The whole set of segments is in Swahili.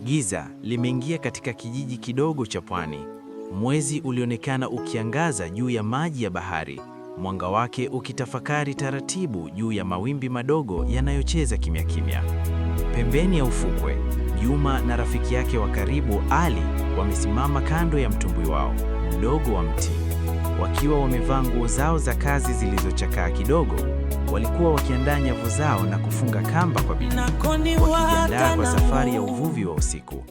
Giza limeingia katika kijiji kidogo cha pwani. Mwezi ulionekana ukiangaza juu ya maji ya bahari, mwanga wake ukitafakari taratibu juu ya mawimbi madogo yanayocheza kimya kimya. Pembeni ya ufukwe, Juma na rafiki yake wa karibu Ali wamesimama kando ya mtumbwi wao mdogo wa mti. Wakiwa wamevaa nguo zao za kazi zilizochakaa kidogo, walikuwa wakiandaa nyavu zao na kufunga kamba kwa bidii, wakijiandaa kwa safari ya uvuvi wa usiku.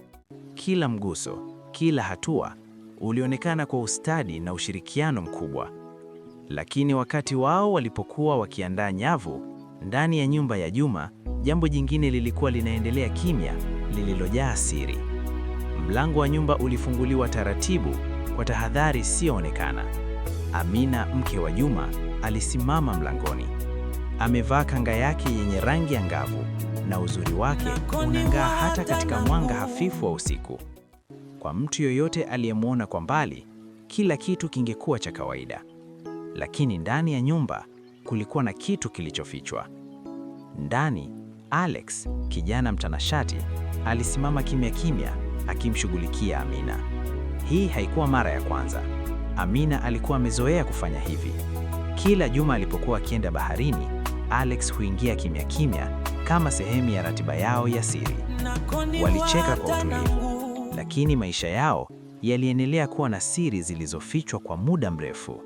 Kila mguso, kila hatua ulionekana kwa ustadi na ushirikiano mkubwa. Lakini wakati wao walipokuwa wakiandaa nyavu, ndani ya nyumba ya Juma, jambo jingine lilikuwa linaendelea kimya, lililojaa siri. Mlango wa nyumba ulifunguliwa taratibu, kwa tahadhari isiyoonekana. Amina, mke wa Juma, alisimama mlangoni. Amevaa kanga yake yenye rangi angavu, na uzuri wake unang'aa hata katika mwanga hafifu wa usiku. Kwa mtu yoyote aliyemwona kwa mbali, kila kitu kingekuwa cha kawaida. Lakini ndani ya nyumba kulikuwa na kitu kilichofichwa. Ndani, Alex, kijana mtanashati, alisimama kimya kimya akimshughulikia Amina. Hii haikuwa mara ya kwanza. Amina alikuwa amezoea kufanya hivi. Kila Juma alipokuwa akienda baharini, Alex huingia kimya kimya kama sehemu ya ratiba yao ya siri. Walicheka kwa utulivu, lakini maisha yao yaliendelea kuwa na siri zilizofichwa kwa muda mrefu.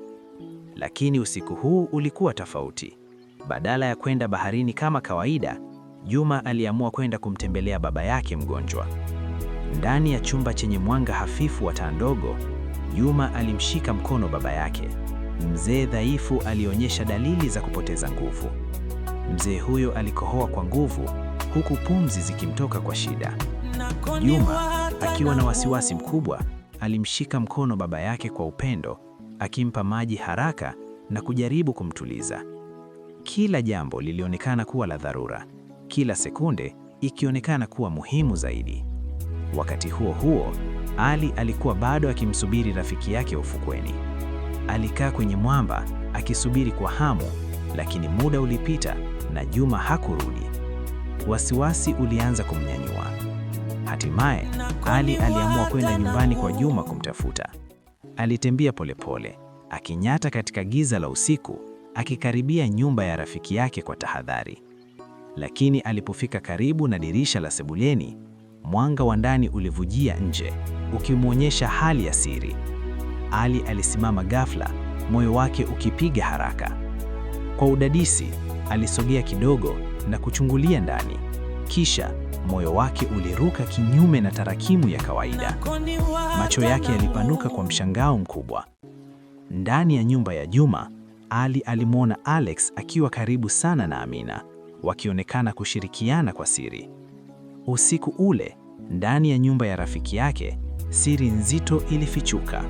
Lakini usiku huu ulikuwa tofauti. Badala ya kwenda baharini kama kawaida, Juma aliamua kwenda kumtembelea baba yake mgonjwa. Ndani ya chumba chenye mwanga hafifu wa taa ndogo, Juma alimshika mkono baba yake. Mzee dhaifu alionyesha dalili za kupoteza nguvu. Mzee huyo alikohoa kwa nguvu, huku pumzi zikimtoka kwa shida. Juma, akiwa na wasiwasi mkubwa, alimshika mkono baba yake kwa upendo, akimpa maji haraka na kujaribu kumtuliza. Kila jambo lilionekana kuwa la dharura, kila sekunde ikionekana kuwa muhimu zaidi. Wakati huo huo, Ali alikuwa bado akimsubiri rafiki yake ufukweni. Alikaa kwenye mwamba akisubiri kwa hamu, lakini muda ulipita na Juma hakurudi. Wasiwasi ulianza kumnyanyua. Hatimaye, Ali aliamua kwenda nyumbani kwa Juma kumtafuta. Alitembea polepole, akinyata katika giza la usiku, akikaribia nyumba ya rafiki yake kwa tahadhari. Lakini alipofika karibu na dirisha la sebuleni, mwanga wa ndani ulivujia nje, ukimwonyesha hali ya siri. Ali alisimama ghafla, moyo wake ukipiga haraka. Kwa udadisi, alisogea kidogo na kuchungulia ndani. Kisha, moyo wake uliruka kinyume na tarakimu ya kawaida. Macho yake yalipanuka kwa mshangao mkubwa. Ndani ya nyumba ya Juma, Ali alimwona Alex akiwa karibu sana na Amina, wakionekana kushirikiana kwa siri. Usiku ule, ndani ya nyumba ya rafiki yake, siri nzito ilifichuka.